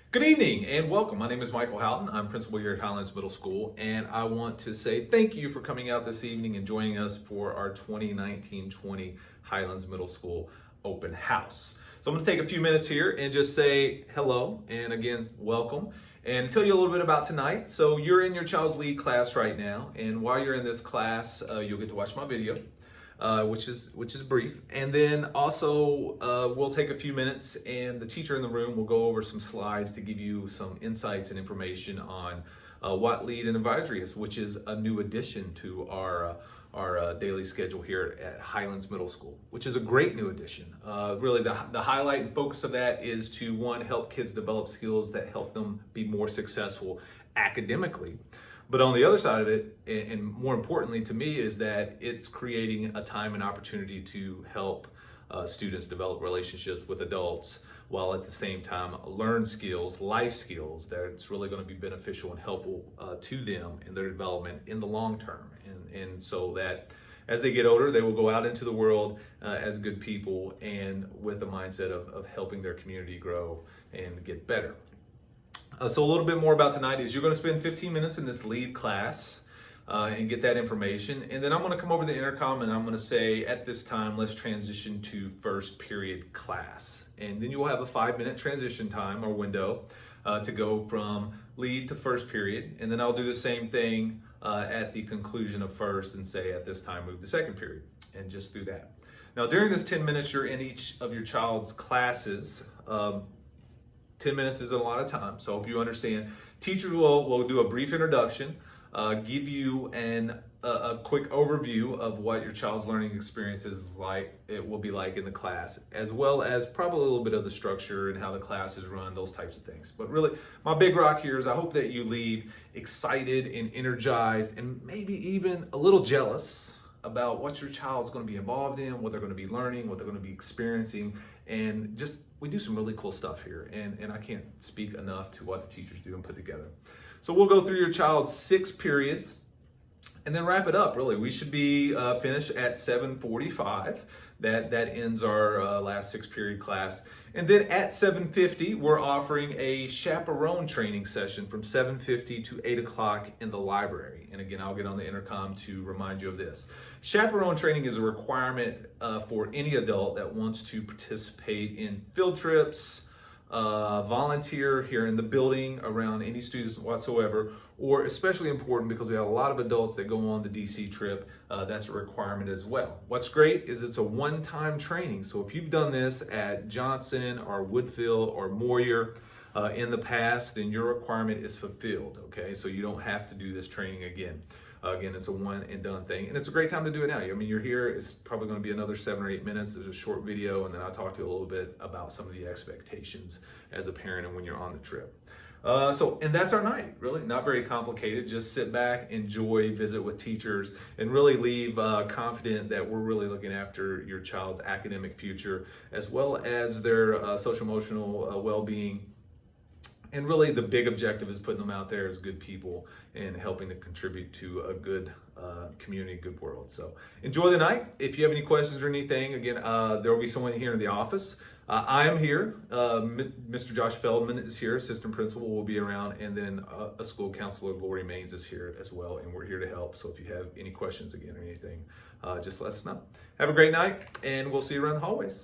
Good evening and welcome. My name is Michael Houghton. I'm principal here at Highlands Middle School, and I want to say thank you for coming out this evening and joining us for our 2019-20 Highlands Middle School Open House. So I'm going to take a few minutes here and just say hello and again, welcome, and tell you a little bit about tonight. So you're in your child's lead class right now, and while you're in this class, you'll get to watch my video. Which is brief, and then also we'll take a few minutes, and the teacher in the room will go over some slides to give you some insights and information on what Lead and Advisory is, which is a new addition to our daily schedule here at Highlands Middle School, which is a great new addition. Really, the highlight and focus of that is to, one, help kids develop skills that help them be more successful academically. But on the other side of it, and more importantly to me, is that it's creating a time and opportunity to help students develop relationships with adults while at the same time learn skills, life skills, that it's really going to be beneficial and helpful to them in their development in the long term. And so that as they get older, they will go out into the world as good people and with the mindset of helping their community grow and get better. So a little bit more about tonight is you're going to spend 15 minutes in this lead class and get that information. And then I'm going to come over the intercom and I'm going to say, at this time, let's transition to first period class. And then you will have a 5-minute transition time or window to go from lead to first period. And then I'll do the same thing at the conclusion of first and say, at this time, move to second period, and just do that. Now, during this 10 minutes you're in each of your child's classes, 10 minutes isn't a lot of time, so I hope you understand. Teachers will do a brief introduction, give you a quick overview of what your child's learning experience is like, it will be like in the class, as well as probably a little bit of the structure and how the class is run, those types of things. But really, my big rock here is I hope that you leave excited and energized and maybe even a little jealous about what your child's going to be involved in, what they're going to be learning, what they're going to be experiencing, and just we do some really cool stuff here, and I can't speak enough to what the teachers do and put together. So we'll go through your child's 6 periods and then wrap it up. Really, we should be finished at 7:45. That ends our last 6-period class. And then at 7:50, we're offering a chaperone training session from 7:50 to 8 o'clock in the library. And again, I'll get on the intercom to remind you of this. Chaperone training is a requirement for any adult that wants to participate in field trips, volunteer here in the building around any students whatsoever, or especially important because we have a lot of adults that go on the DC trip. That's a requirement as well. What's great is it's a one-time training. So if you've done this at Johnson or Woodfield or Moyer in the past, then your requirement is fulfilled, okay? So you don't have to do this training again. Again, it's a one and done thing, and it's a great time to do it now. I mean, you're here, it's probably going to be another 7 or 8 minutes. There's a short video, and then I'll talk to you a little bit about some of the expectations as a parent and when you're on the trip. And that's our night, really. Not very complicated. Just sit back, enjoy, visit with teachers, and really leave confident that we're really looking after your child's academic future, as well as their social-emotional well-being. And really the big objective is putting them out there as good people and helping to contribute to a good community, good world. So enjoy the night. If you have any questions or anything, again, there will be someone here in the office. I am here. Mr. Josh Feldman is here. Assistant principal will be around. And then a school counselor, Lori Maines, is here as well. And we're here to help. So if you have any questions again or anything, just let us know. Have a great night, and we'll see you around the hallways.